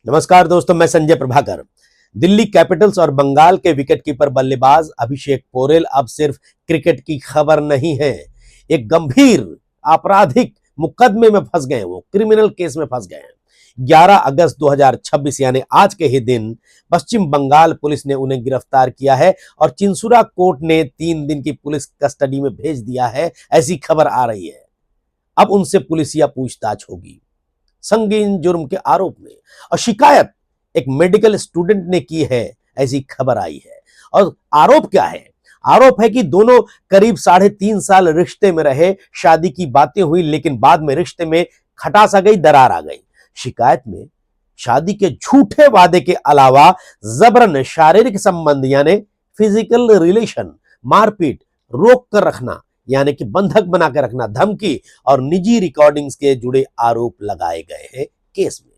नमस्कार दोस्तों, मैं संजय प्रभाकर। दिल्ली कैपिटल्स और बंगाल के विकेटकीपर बल्लेबाज अभिषेक पोरेल अब सिर्फ क्रिकेट की खबर नहीं है, एक गंभीर आपराधिक मुकदमे में फंस गए। वो क्रिमिनल केस में फंस गए हैं। 11 अगस्त 2026 यानी आज के ही दिन पश्चिम बंगाल पुलिस ने उन्हें गिरफ्तार किया है और चिंसुरा कोर्ट ने 3 दिन की पुलिस कस्टडी में भेज दिया है, ऐसी खबर आ रही है। अब उनसे पुलिसिया पूछताछ होगी संगीन जुर्म के आरोप में, और शिकायत एक मेडिकल स्टूडेंट ने की है, ऐसी खबर आई है। और आरोप क्या है? आरोप है कि दोनों करीब 3.5 साल रिश्ते में रहे, शादी की बातें हुई, लेकिन बाद में रिश्ते में खटास आ गई, दरार आ गई। शिकायत में शादी के झूठे वादे के अलावा जबरन शारीरिक संबंध यानी फिजिकल रिलेशन, मारपीट, रोक कर रखना यानी कि बंधक बनाकर रखना, धमकी और निजी रिकॉर्डिंग्स के जुड़े आरोप लगाए गए हैं केस में।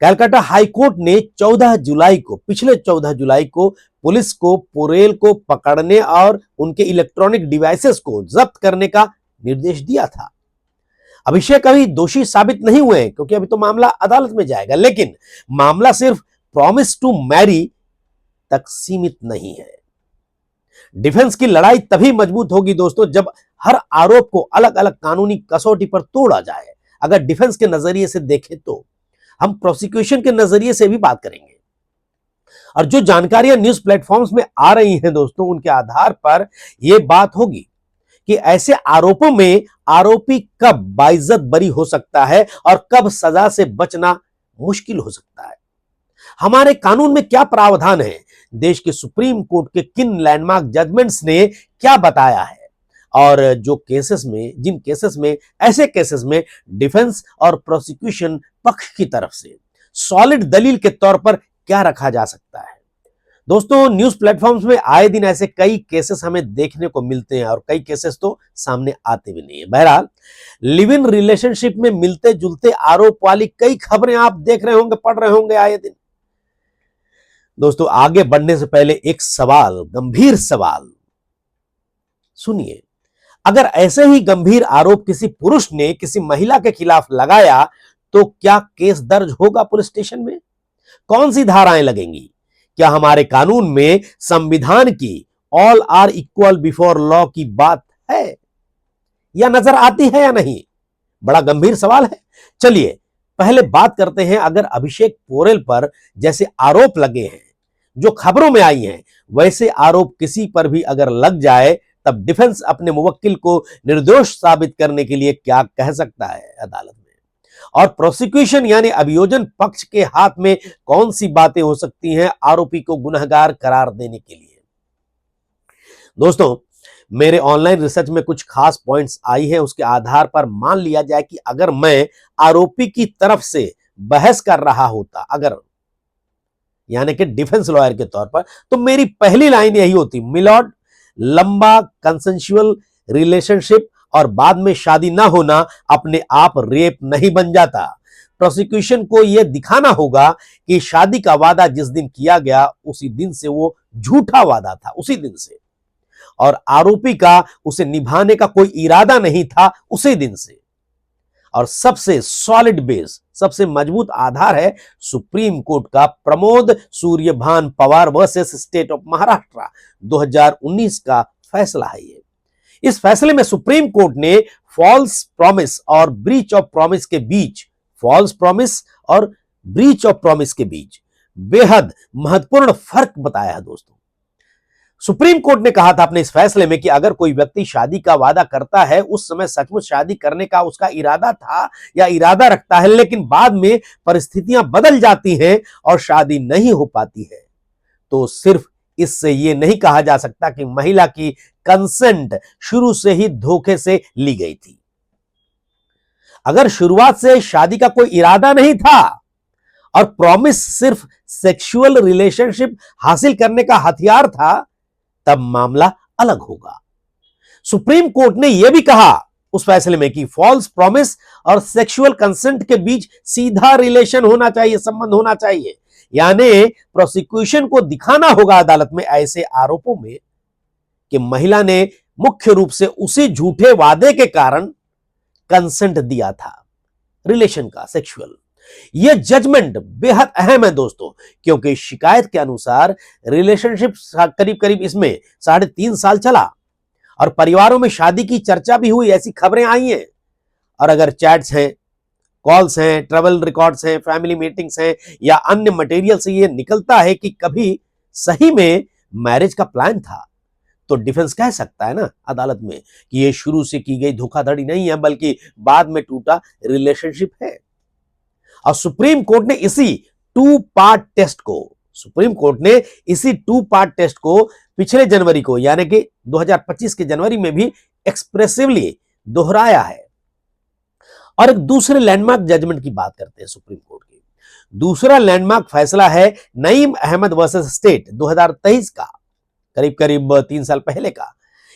कलकत्ता हाईकोर्ट ने पिछले 14 जुलाई को पुलिस को पोरेल को पकड़ने और उनके इलेक्ट्रॉनिक डिवाइसेस को जब्त करने का निर्देश दिया था। अभिषेक अभी दोषी साबित नहीं हुए हैं, क्योंकि अभी तो मामला अदालत में जाएगा, लेकिन मामला सिर्फ प्रॉमिस टू मैरी तक सीमित नहीं है। डिफेंस की लड़ाई तभी मजबूत होगी दोस्तों, जब हर आरोप को अलग अलग कानूनी कसौटी पर तोड़ा जाए। अगर डिफेंस के नजरिए से देखें तो हम प्रोसिक्यूशन के नजरिए से भी बात करेंगे, और जो जानकारियां न्यूज प्लेटफॉर्म्स में आ रही हैं दोस्तों, उनके आधार पर यह बात होगी कि ऐसे आरोपों में आरोपी कब बाइज्जत बरी हो सकता है और कब सजा से बचना मुश्किल हो सकता है। हमारे कानून में क्या प्रावधान है, देश के सुप्रीम कोर्ट के किन लैंडमार्क जजमेंट्स ने क्या बताया है, और ऐसे केसेस में डिफेंस और प्रोसिक्यूशन पक्ष की तरफ से सॉलिड दलील के तौर पर क्या रखा जा सकता है। दोस्तों, न्यूज प्लेटफॉर्म्स में आए दिन ऐसे कई केसेस हमें देखने को मिलते हैं, और कई केसेस तो सामने आते भी नहीं है। बहरहाल, लिव इन रिलेशनशिप में मिलते जुलते आरोप वाली कई खबरें आप देख रहे होंगे, पढ़ रहे होंगे आए दिन। दोस्तों, आगे बढ़ने से पहले एक सवाल, गंभीर सवाल सुनिए। अगर ऐसे ही गंभीर आरोप किसी पुरुष ने किसी महिला के खिलाफ लगाया, तो क्या केस दर्ज होगा पुलिस स्टेशन में? कौन सी धाराएं लगेंगी? क्या हमारे कानून में संविधान की all are equal before law की बात है, या नजर आती है या नहीं? बड़ा गंभीर सवाल है। चलिए पहले बात करते हैं, अगर अभिषेक पोरेल पर जैसे आरोप लगे हैं, जो खबरों में आई हैं, वैसे आरोप किसी पर भी अगर लग जाए, तब डिफेंस अपने मुवक्किल को निर्दोष साबित करने के लिए क्या कह सकता है अदालत में, और प्रोसिक्यूशन यानी अभियोजन पक्ष के हाथ में कौन सी बातें हो सकती हैं आरोपी को गुनहगार करार देने के लिए। दोस्तों, मेरे ऑनलाइन रिसर्च में कुछ खास पॉइंट्स आई हैं, उसके आधार पर मान लिया जाए कि अगर मैं आरोपी की तरफ से बहस कर रहा होता, अगर यानी कि डिफेंस लॉयर के तौर पर, तो मेरी पहली लाइन यही होती, मिलॉर्ड, लंबा कंसेंशुअल रिलेशनशिप और बाद में शादी ना होना अपने आप रेप नहीं बन जाता। प्रोसिक्यूशन को यह दिखाना होगा कि शादी का वादा जिस दिन किया गया, उसी दिन से वो झूठा वादा था, उसी दिन से, और आरोपी का उसे निभाने का कोई इरादा नहीं था उसी दिन से। और सबसे सॉलिड बेस, सबसे मजबूत आधार है सुप्रीम कोर्ट का Pramod Suryabhan Pawar versus state of Maharashtra 2019 का फैसला है। ये इस फैसले में सुप्रीम कोर्ट ने फॉल्स प्रॉमिस और ब्रीच ऑफ प्रॉमिस के बीच बेहद महत्वपूर्ण फर्क बताया है। दोस्तों, सुप्रीम कोर्ट ने कहा था अपने इस फैसले में कि अगर कोई व्यक्ति शादी का वादा करता है, उस समय सचमुच शादी करने का उसका इरादा था या इरादा रखता है, लेकिन बाद में परिस्थितियां बदल जाती हैं और शादी नहीं हो पाती है, तो सिर्फ इससे यह नहीं कहा जा सकता कि महिला की कंसेंट शुरू से ही धोखे से ली गई थी। अगर शुरुआत से शादी का कोई इरादा नहीं था और प्रॉमिस सिर्फ सेक्सुअल रिलेशनशिप हासिल करने का हथियार था, तब मामला अलग होगा। सुप्रीम कोर्ट ने यह भी कहा उस फैसले में कि फॉल्स प्रॉमिस और सेक्सुअल कंसेंट के बीच सीधा रिलेशन होना चाहिए, संबंध होना चाहिए। यानी प्रोसिक्यूशन को दिखाना होगा अदालत में ऐसे आरोपों में कि महिला ने मुख्य रूप से उसी झूठे वादे के कारण कंसेंट दिया था रिलेशन का, सेक्सुअल, यह जजमेंट बेहद अहम है दोस्तों, क्योंकि शिकायत के अनुसार रिलेशनशिप करीब करीब इसमें 3.5 साल चला और परिवारों में शादी की चर्चा भी हुई, ऐसी खबरें आई हैं। और अगर चैट्स हैं, कॉल्स हैं, ट्रैवल रिकॉर्ड्स हैं, फैमिली मीटिंग्स हैं या अन्य मटेरियल से यह निकलता है कि कभी सही में मैरिज का प्लान था, तो डिफेंस कह सकता है ना अदालत में कि यह शुरू से की गई धोखाधड़ी नहीं है, बल्कि बाद में टूटा रिलेशनशिप है। और सुप्रीम कोर्ट ने इसी टू पार्ट टेस्ट को पिछले जनवरी को यानी कि 2025 के जनवरी में भी एक्सप्रेसिवली दोहराया है। और एक दूसरे लैंडमार्क जजमेंट की बात करते हैं सुप्रीम कोर्ट की। दूसरा लैंडमार्क फैसला है नईम अहमद वर्सेस स्टेट 2023 का, करीब करीब 3 साल पहले का।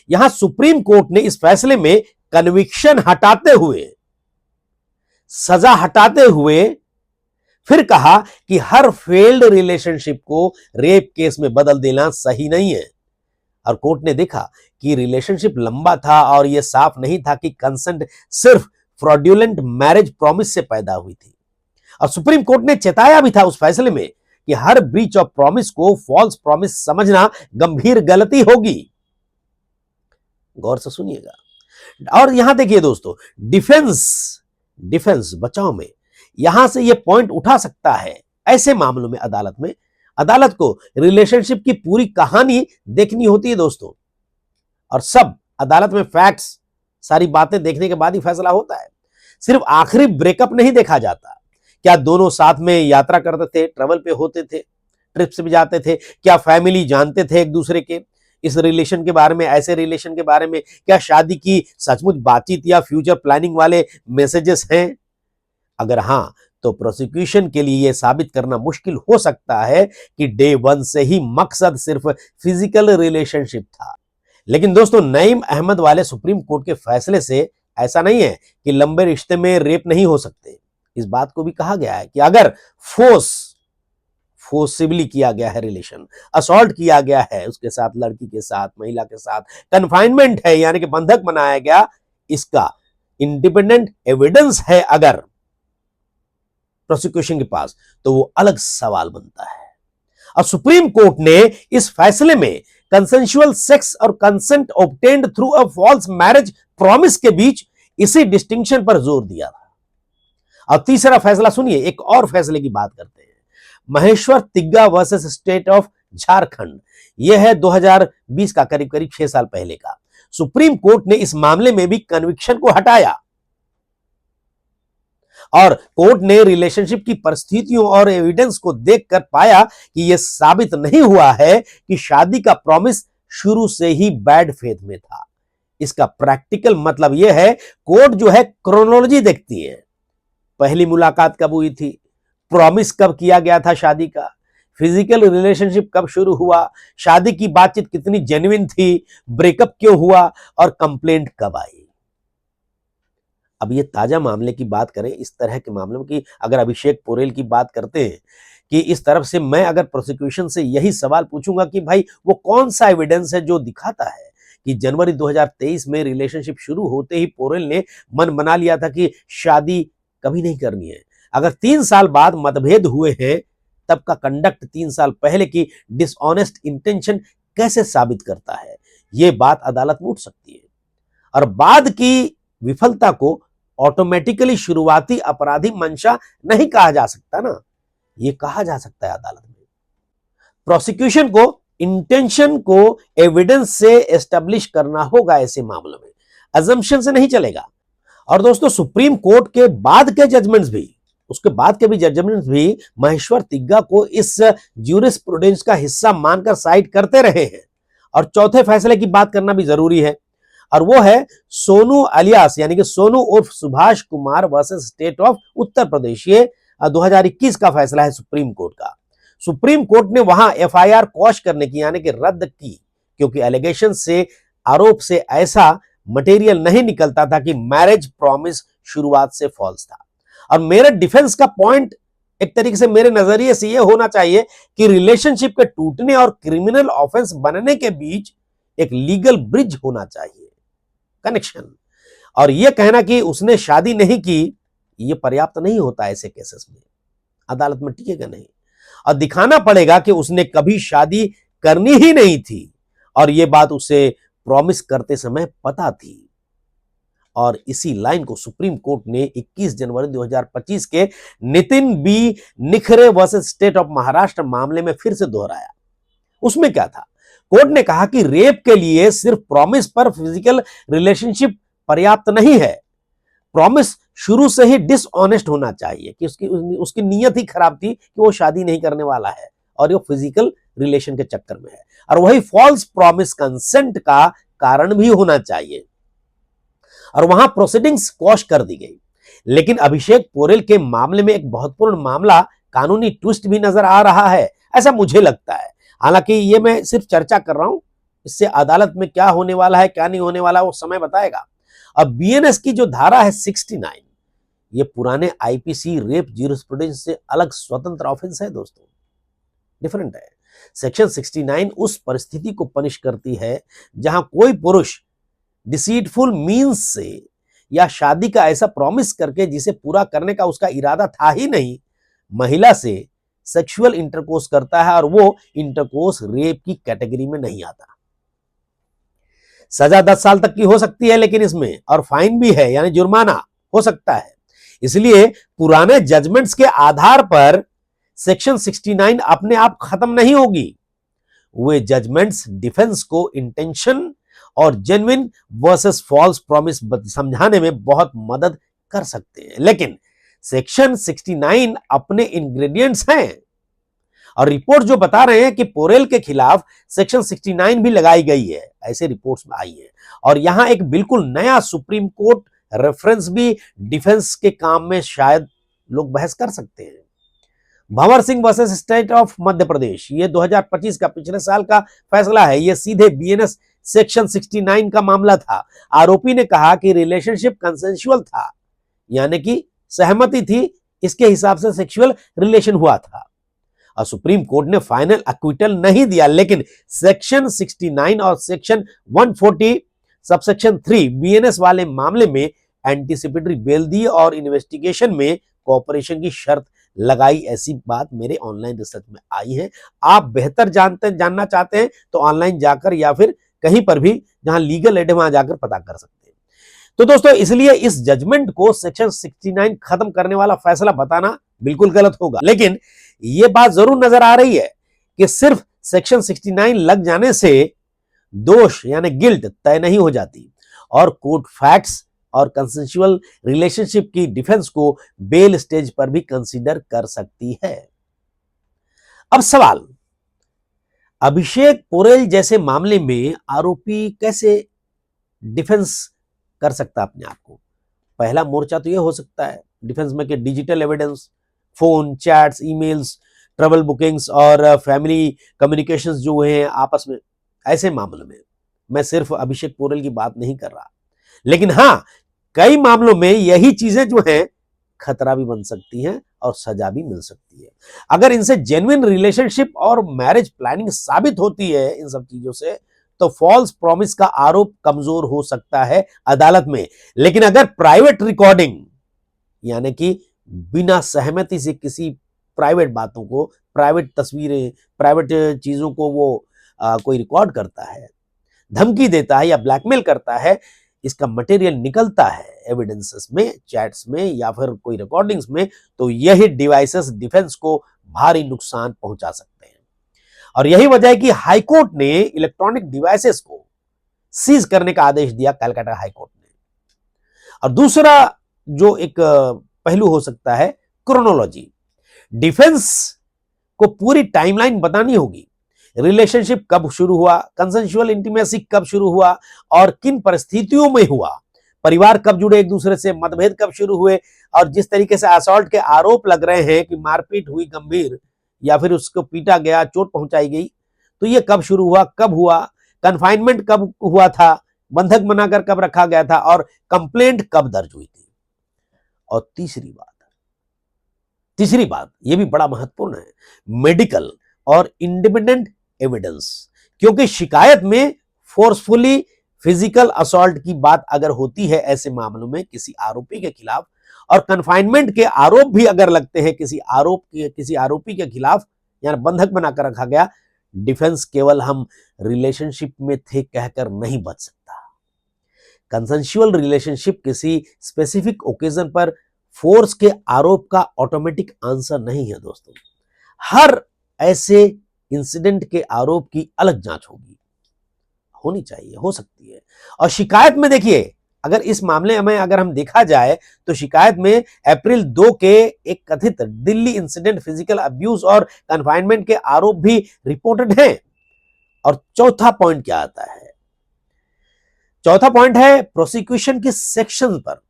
यहां सुप्रीम कोर्ट ने इस फैसले में कन्विक्शन हटाते हुए, सजा हटाते हुए फिर कहा कि हर फेल्ड रिलेशनशिप को रेप केस में बदल देना सही नहीं है। और कोर्ट ने देखा कि रिलेशनशिप लंबा था और यह साफ नहीं था कि कंसेंट सिर्फ फ्रॉड्यूलेंट मैरिज प्रॉमिस से पैदा हुई थी। और सुप्रीम कोर्ट ने चेताया भी था उस फैसले में कि हर ब्रीच ऑफ प्रॉमिस को फॉल्स प्रॉमिस समझना गंभीर गलती होगी। गौर से सुनिएगा। और यहां देखिए दोस्तों, डिफेंस बचाव में यहां से यह पॉइंट उठा सकता है ऐसे मामलों में अदालत को रिलेशनशिप की पूरी कहानी देखनी होती है दोस्तों। और सब अदालत में फैक्ट्स, सारी बातें देखने के बाद ही फैसला होता है। सिर्फ आखिरी ब्रेकअप नहीं देखा जाता। क्या दोनों साथ में यात्रा करते थे, ट्रैवल पे होते थे, ट्रिप से भी जाते थे? क्या फैमिली जानते थे एक दूसरे के इस रिलेशन के बारे में, ऐसे रिलेशन के बारे में? क्या शादी की सचमुच बातचीत या फ्यूचर प्लानिंग वाले मैसेजेस हैं? अगर हां, तो प्रोसिक्यूशन के लिए यह साबित करना मुश्किल हो सकता है कि डे 1 से ही मकसद सिर्फ फिजिकल रिलेशनशिप था। लेकिन दोस्तों, नईम अहमद वाले सुप्रीम कोर्ट के फैसले से ऐसा नहीं है कि लंबे रिश्ते में रेप नहीं हो सकते। इस बात को भी कहा गया है कि अगर फोर्सिबली किया गया है रिलेशन, असॉल्ट किया गया है उसके साथ, लड़की के साथ, महिला के साथ, कन्फाइनमेंट है यानी कि बंधक बनाया गया, इसका इंडिपेंडेंट एविडेंस है अगर प्रोसिक्यूशन के पास, तो वो अलग सवाल बनता है। और सुप्रीम कोर्ट ने इस फैसले में कंसेंशुअल सेक्स और consent obtained through a false marriage promise के बीच इसी डिस्टिंक्शन पर जोर दिया था। और तीसरा फैसला सुनिए, एक और फैसले की बात करते हैं। Maheshwar Tigga versus state of Jharkhand, यह है 2020 का, करीब करीब 6 साल पहले का। सुप्रीम कोर्ट ने इस मामले में भी कन्विक्शन को हटाया और कोर्ट ने रिलेशनशिप की परिस्थितियों और एविडेंस को देखकर पाया कि यह साबित नहीं हुआ है कि शादी का प्रॉमिस शुरू से ही बैड फेथ में था। इसका प्रैक्टिकल मतलब यह है, कोर्ट जो है क्रोनोलॉजी देखती है। पहली मुलाकात कब हुई थी, प्रॉमिस कब किया गया था शादी का, फिजिकल रिलेशनशिप कब शुरू हुआ, शादी की बातचीत कितनी जेन्युइन थी, ब्रेकअप क्यों हुआ और कंप्लेंट कब आई। अब ये ताजा मामले की बात करें, इस तरह के मामलों की अगर अभिषेक पोरेल की बात करते हैं कि इस तरफ से मैं अगर प्रोसिक्यूशन से यही सवाल पूछूंगा कि भाई वो कौन सा एविडेंस है जो दिखाता है कि जनवरी 2023 में रिलेशनशिप शुरू होते ही पोरेल ने मन बना लिया था कि शादी कभी नहीं करनी है। अगर 3 साल बाद मतभेद हुए हैं, तब का कंडक्ट 3 साल पहले की डिसऑनेस्ट इंटेंशन कैसे साबित करता है? यह बात अदालत में उठ सकती है। और बाद की विफलता को ऑटोमेटिकली शुरुआती अपराधी मंशा नहीं कहा जा सकता ना, यह कहा जा सकता है अदालत में। प्रोसिक्यूशन को इंटेंशन को एविडेंस से एस्टेब्लिश करना होगा ऐसे मामलों में, अजम्पशन से नहीं चलेगा। और दोस्तों, सुप्रीम कोर्ट के बाद के जजमेंट्स भी, उसके बाद के भी जजमेंट्स भी महेश्वर तिग्गा को इस ज्यूरिस्प्रूडेंस का हिस्सा मानकर साइड करते रहे हैं। और चौथे फैसले की बात करना भी जरूरी है, और वो है सोनू अलियास यानी कि सोनू उर्फ Subhash Kumar versus state of Uttar Pradesh. ये 2021 का फैसला है सुप्रीम कोर्ट का। सुप्रीम कोर्ट ने वहां एफआईआर क्वॉश करने की यानी कि रद्द की, क्योंकि एलिगेशन से, आरोप से ऐसा मटेरियल नहीं निकलता था कि मैरिज प्रॉमिस शुरुआत से फॉल्स था। और मेरे डिफेंस का पॉइंट एक तरीके से मेरे नजरिए से यह होना चाहिए कि रिलेशनशिप के टूटने और क्रिमिनल ऑफेंस बनने के बीच एक लीगल ब्रिज होना चाहिए, कनेक्शन। और यह कहना कि उसने शादी नहीं की, ये पर्याप्त नहीं होता ऐसे केसेस में, अदालत में टिकेगा नहीं और दिखाना पड़ेगा कि उसने कभी शादी करनी ही नहीं थी और यह बात उसे प्रॉमिस करते समय पता थी। और इसी लाइन को सुप्रीम कोर्ट ने 21 जनवरी 2025 के Nitin B Nikhare versus state of Maharashtra मामले में फिर से दोहराया। उसमें क्या था? कोर्ट ने कहा कि रेप के लिए सिर्फ प्रॉमिस पर फिजिकल रिलेशनशिप पर्याप्त नहीं है। प्रॉमिस शुरू से ही डिसऑनेस्ट होना चाहिए कि उसकी नीयत ही खराब थी कि वो शादी नहीं करने वाला है और वो फिजिकल रिलेशन के चक्कर में है, और वही फॉल्स प्रॉमिस कंसेंट का कारण भी होना चाहिए और वहां प्रोसीडिंग्स क्वॉश कर दी गई। लेकिन अभिषेक पोरेल के मामले में एक महत्वपूर्ण मामला कानूनी ट्विस्ट भी नजर आ रहा है, ऐसा मुझे लगता है। हालांकि ये मैं सिर्फ चर्चा कर रहा हूं, इससे अदालत में क्या होने वाला है क्या नहीं होने वाला वो समय बताएगा। अब बीएनएस की जो धारा है 69, ये पुराने आईपीसी रेप ज्यूरिस्प्रूडेंस से अलग स्वतंत्र ऑफेंस है दोस्तों, डिफरेंट है। सेक्शन 69 उस परिस्थिति को पनिश करती है जहां कोई पुरुष डिसीटफुल मीन्स से या शादी का ऐसा प्रॉमिस करके जिसे पूरा करने का उसका इरादा था ही नहीं, महिला से सेक्सुअल इंटरकोर्स करता है और वो इंटरकोर्स रेप की कैटेगरी में नहीं आता। सजा 10 साल तक की हो सकती है लेकिन इसमें और फाइन भी है, यानी जुर्माना हो सकता है। इसलिए पुराने जजमेंट्स के आधार पर सेक्शन 69 अपने आप खत्म नहीं होगी। वे जजमेंट्स डिफेंस को इंटेंशन और जेन्युइन वर्सेस फॉल्स प्रॉमिस समझाने में बहुत मदद कर सकते हैं। लेकिन सेक्शन 69 अपने इंग्रेडिएंट्स हैं और रिपोर्ट जो बता रहे हैं कि पोरेल के खिलाफ सेक्शन 69 भी लगाई गई है, ऐसे रिपोर्ट्स में आई है। और यहां एक बिल्कुल नया सुप्रीम कोर्ट रेफरेंस भी डिफेंस के काम में शायद लोग बहस कर सकते हैं। Bhanwar Singh versus state of Madhya Pradesh, ये 2025 का पिछले साल का फैसला है। ये सीधे बीएनएस सेक्शन 69 का मामला था। आरोपी ने कहा कि रिलेशनशिप कंसेंसुअल था, यानी कि सहमति थी, इसके हिसाब से सेक्सुअल रिलेशन हुआ था और सुप्रीम कोर्ट ने फाइनल एक्विटल नहीं दिया। लेकिन सेक्शन 69 और सेक्शन 140 सबसेक्शन 3 बीएनएस वाले मामले में एंटीसिपेटरी बेल दी और इन्वेस्टिगेशन में कोऑपरेशन की शर्त लगाई। ऐसी बात मेरे ऑनलाइन रिसर्च में आई है। आप बेहतर जानना चाहते हैं तो ऑनलाइन जाकर या फिर कहीं पर भी जहां लीगल एड है वहां जाकर पता कर सकते हैं। तो दोस्तों, इसलिए इस जजमेंट को सेक्शन 69 खत्म करने वाला फैसला बताना बिल्कुल गलत होगा। लेकिन यह बात जरूर नजर आ रही है कि सिर्फ सेक्शन 69 लग जाने से दोष यानी गिल्ट तय नहीं हो जाती और कोर्ट फैक्ट्स और कंसेंसुअल रिलेशनशिप की डिफेंस को बेल स्टेज पर भी कंसीडर कर सकती है। अब सवाल, अभिषेक पोरेल जैसे मामले में आरोपी कैसे डिफेंस कर सकता अपने आप को? पहला मोर्चा तो यह हो सकता है डिफेंस में कि digital evidence, phone, chats, emails, travel bookings और फैमिली कम्युनिकेशंस जो हैं आपस में, ऐसे मामलों में मैं सिर्फ अभिषेक पोरेल की बात नहीं कर रहा, लेकिन हां, कई मामलों में यही चीजें जो हैं खतरा भी बन सकती हैं और सजा भी मिल सकती है। अगर इनसे जेन्युइन रिलेशनशिप और मैरिज प्लानिंग साबित होती है इन सब चीजों से, तो फॉल्स प्रॉमिस का आरोप कमजोर हो सकता है अदालत में। लेकिन अगर प्राइवेट रिकॉर्डिंग यानी कि बिना सहमति से किसी प्राइवेट बातों को, प्राइवेट तस्वीरें, प्राइवेट चीजों को वो कोई रिकॉर्ड करता है, धमकी देता है या ब्लैकमेल करता है, इसका मटेरियल निकलता है एविडेंसेस में, चैट्स में या फिर कोई रिकॉर्डिंग्स में, तो यही डिवाइसेस डिफेंस को भारी नुकसान पहुंचा सकते हैं। और यही वजह है कि हाईकोर्ट ने इलेक्ट्रॉनिक डिवाइसेस को सीज करने का आदेश दिया, कलकत्ता हाईकोर्ट ने। और दूसरा जो एक पहलू हो सकता है, क्रोनोलॉजी। डिफेंस को पूरी टाइमलाइन बतानी होगी, रिलेशनशिप कब शुरू हुआ, कंसेंसुअल इंटीमेसी कब शुरू हुआ और किन परिस्थितियों में हुआ, परिवार कब जुड़े एक दूसरे से, मतभेद कब शुरू हुए, और जिस तरीके से असॉल्ट के आरोप लग रहे हैं कि मारपीट हुई गंभीर या फिर उसको पीटा गया, चोट पहुंचाई गई, तो ये कब शुरू हुआ, कब हुआ, कन्फाइनमेंट कब हुआ था, बंधक बनाकर कब रखा गया था और कंप्लेंट कब दर्ज हुई थी। और तीसरी बात यह भी बड़ा महत्वपूर्ण है, मेडिकल और इंडिपेंडेंट एविडेंस, क्योंकि शिकायत में फोर्सफुली फिजिकल असॉल्ट की बात अगर होती है ऐसे मामलों में किसी आरोपी के खिलाफ और कन्फाइनमेंट के आरोप भी अगर लगते हैं किसी आरोपी के खिलाफ, यानी बंधक बनाकर रखा गया, डिफेंस केवल हम रिलेशनशिप में थे कहकर नहीं बच सकता। कंसेंशुअल रिलेशनशिप किसी स्पेसिफिक ओकेजन पर फोर्स के आरोप का ऑटोमेटिक आंसर नहीं है दोस्तों। हर ऐसे इंसिडेंट के आरोप की अलग जांच होनी चाहिए, हो सकती है। और शिकायत में देखिए, अगर इस मामले में अगर हम देखा जाए तो शिकायत में अप्रैल 2 के एक कथित दिल्ली इंसिडेंट, फिजिकल अब्यूज और कन्फाइनमेंट के आरोप भी रिपोर्टेड हैं। और चौथा पॉइंट क्या आता है? चौथा पॉइंट है प्रोसिक्यूशन के सेक्शन पर।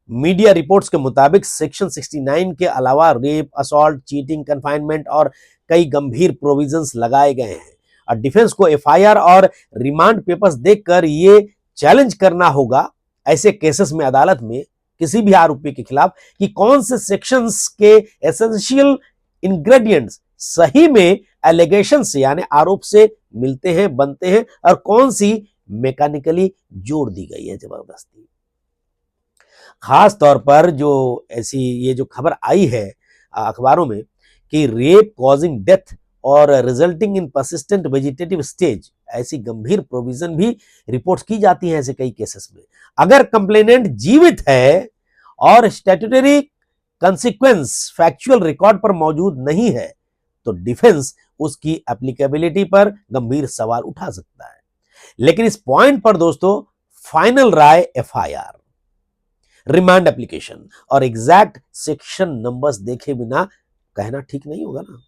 मीडिया रिपोर्ट्स के मुताबिक सेक्शन 69 के अलावा रेप, असॉल्ट, चीटिंग, कन्फाइनमेंट और कई गंभीर प्रोविजंस लगाए गए हैं। और डिफेंस को एफआईआर और रिमांड पेपर्स देखकर ये चैलेंज करना होगा ऐसे केसेस में अदालत में किसी भी आरोपी के खिलाफ कि कौन से सेक्शंस के एसेंशियल इंग्रेडिएंट्स सही में एलिगेशन से यानी आरोप से मिलते हैं, बनते हैं, और कौन सी मैकेनिकली जोड़ दी गई है जबरदस्ती। खास तौर पर ये जो खबर आई है अखबारों में कि रेप कॉजिंग डेथ और resulting in persistent vegetative stage, ऐसी गंभीर प्रोविजन भी रिपोर्ट्स की जाती हैं ऐसे कई केसेस में। अगर कंप्लेनेंट जीवित है और स्टैट्यूटरी कंसिक्वेंस फैक्चुअल रिकॉर्ड पर मौजूद नहीं है तो डिफेंस उसकी एप्लीकेबिलिटी पर गंभीर सवाल उठा सकता है। लेकिन इस पॉइंट पर दोस्तों फाइनल राय एफआईआर, रिमांड एप्लीकेशन और एग्जैक्ट सेक्शन नंबर्स देखे बिना कहना ठीक नहीं होगा ना।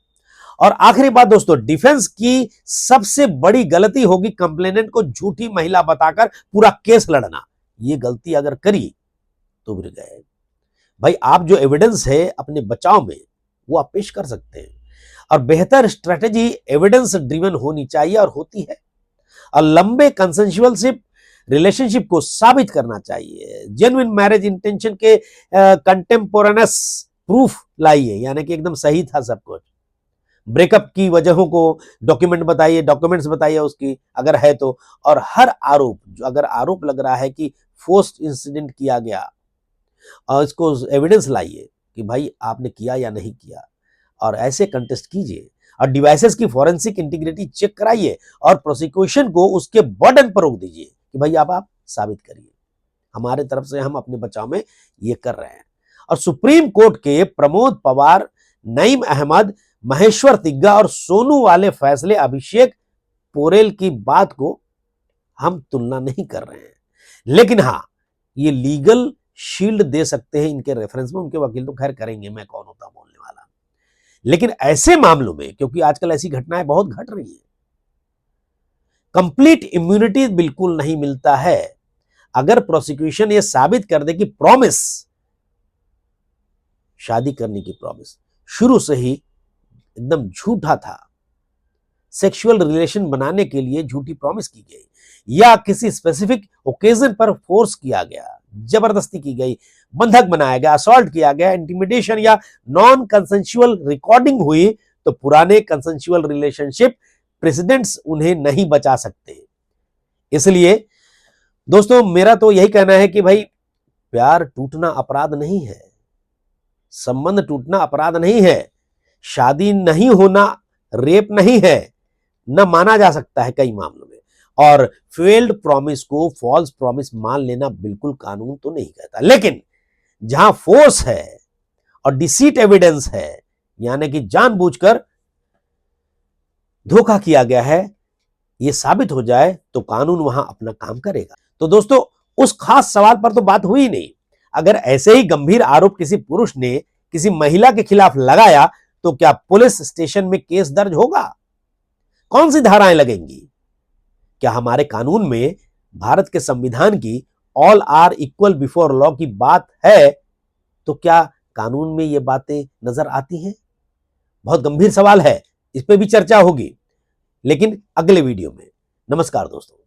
और आखिरी बात दोस्तों, डिफेंस की सबसे बड़ी गलती होगी कंप्लेनेंट को झूठी महिला बताकर पूरा केस लड़ना। ये गलती अगर करी तो गिर गए भाई। आप जो एविडेंस है अपने बचाव में वो आप पेश कर सकते हैं, और बेहतर स्ट्रेटेजी एविडेंस ड्रिवन होनी चाहिए और होती है। और लंबे कंसेंशुअलशिप रिलेशनशिप को साबित करना चाहिए। जेन्युइन मैरिज इंटेंशन के कंटेम्पोरेनस प्रूफ लाइए, यानी कि एकदम सही था सब कुछ। ब्रेकअप की वजहों को डॉक्यूमेंट्स बताइए उसकी अगर है तो। और हर आरोप, जो अगर आरोप लग रहा है कि फोर्स्ड इंसिडेंट किया गया, और इसको एविडेंस लाइए कि भाई आपने किया या नहीं किया, और ऐसे कंटेस्ट कीजिए। और डिवाइसेस की फॉरेंसिक इंटीग्रिटी चेक कराइए और प्रोसिक्यूशन को उसके बर्डन पर रोक दीजिए कि भाई आप साबित करिए, हमारे तरफ से हम अपने बचाव में ये कर रहे हैं। और सुप्रीम कोर्ट के प्रमोद पवार, नईम अहमद, महेश्वर तिग्गा और सोनू वाले फैसले अभिषेक पोरेल की बात को हम तुलना नहीं कर रहे हैं, लेकिन हां ये लीगल शील्ड दे सकते हैं इनके रेफरेंस में। उनके वकील तो खैर करेंगे, मैं कौन होता बोलने वाला। लेकिन ऐसे मामलों में, क्योंकि आजकल ऐसी घटनाएं बहुत घट रही हैं, कंप्लीट इम्यूनिटी बिल्कुल नहीं मिलता है। अगर प्रोसिक्यूशन ये साबित कर दे कि प्रॉमिस, शादी करने की प्रॉमिस शुरू से ही एकदम झूठा था, सेक्सुअल रिलेशन बनाने के लिए झूठी प्रॉमिस की गई, या किसी स्पेसिफिक ओकेजन पर फोर्स किया गया, जबरदस्ती की गई, बंधक बनाया गया, असॉल्ट किया गया, इंटिमिडेशन या नॉन कंसेंशुअल रिकॉर्डिंग हुई, तो पुराने कंसेंशुअल रिलेशनशिप प्रेसिडेंट्स उन्हें नहीं बचा सकते। इसलिए दोस्तों मेरा तो यही कहना है कि भाई प्यार टूटना अपराध नहीं है, संबंध टूटना अपराध नहीं है, शादी नहीं होना रेप नहीं है, न माना जा सकता है कई मामलों में। और फेल्ड प्रॉमिस को फॉल्स प्रॉमिस मान लेना बिल्कुल कानून तो नहीं कहता। लेकिन जहां फोर्स है और डिसीट एविडेंस है, यानी कि जानबूझकर धोखा किया गया है, यह साबित हो जाए तो कानून वहां अपना काम करेगा। तो दोस्तों उस खास सवाल पर तो बात हुई नहीं। अगर ऐसे ही गंभीर आरोप किसी पुरुष ने किसी महिला के खिलाफ लगाया तो क्या पुलिस स्टेशन में केस दर्ज होगा? कौन सी धाराएं लगेंगी? क्या हमारे कानून में भारत के संविधान की all are equal before law की बात है? तो क्या कानून में ये बातें नजर आती हैं? बहुत गंभीर सवाल है, इस पे भी चर्चा होगी, लेकिन अगले वीडियो में। नमस्कार दोस्तों।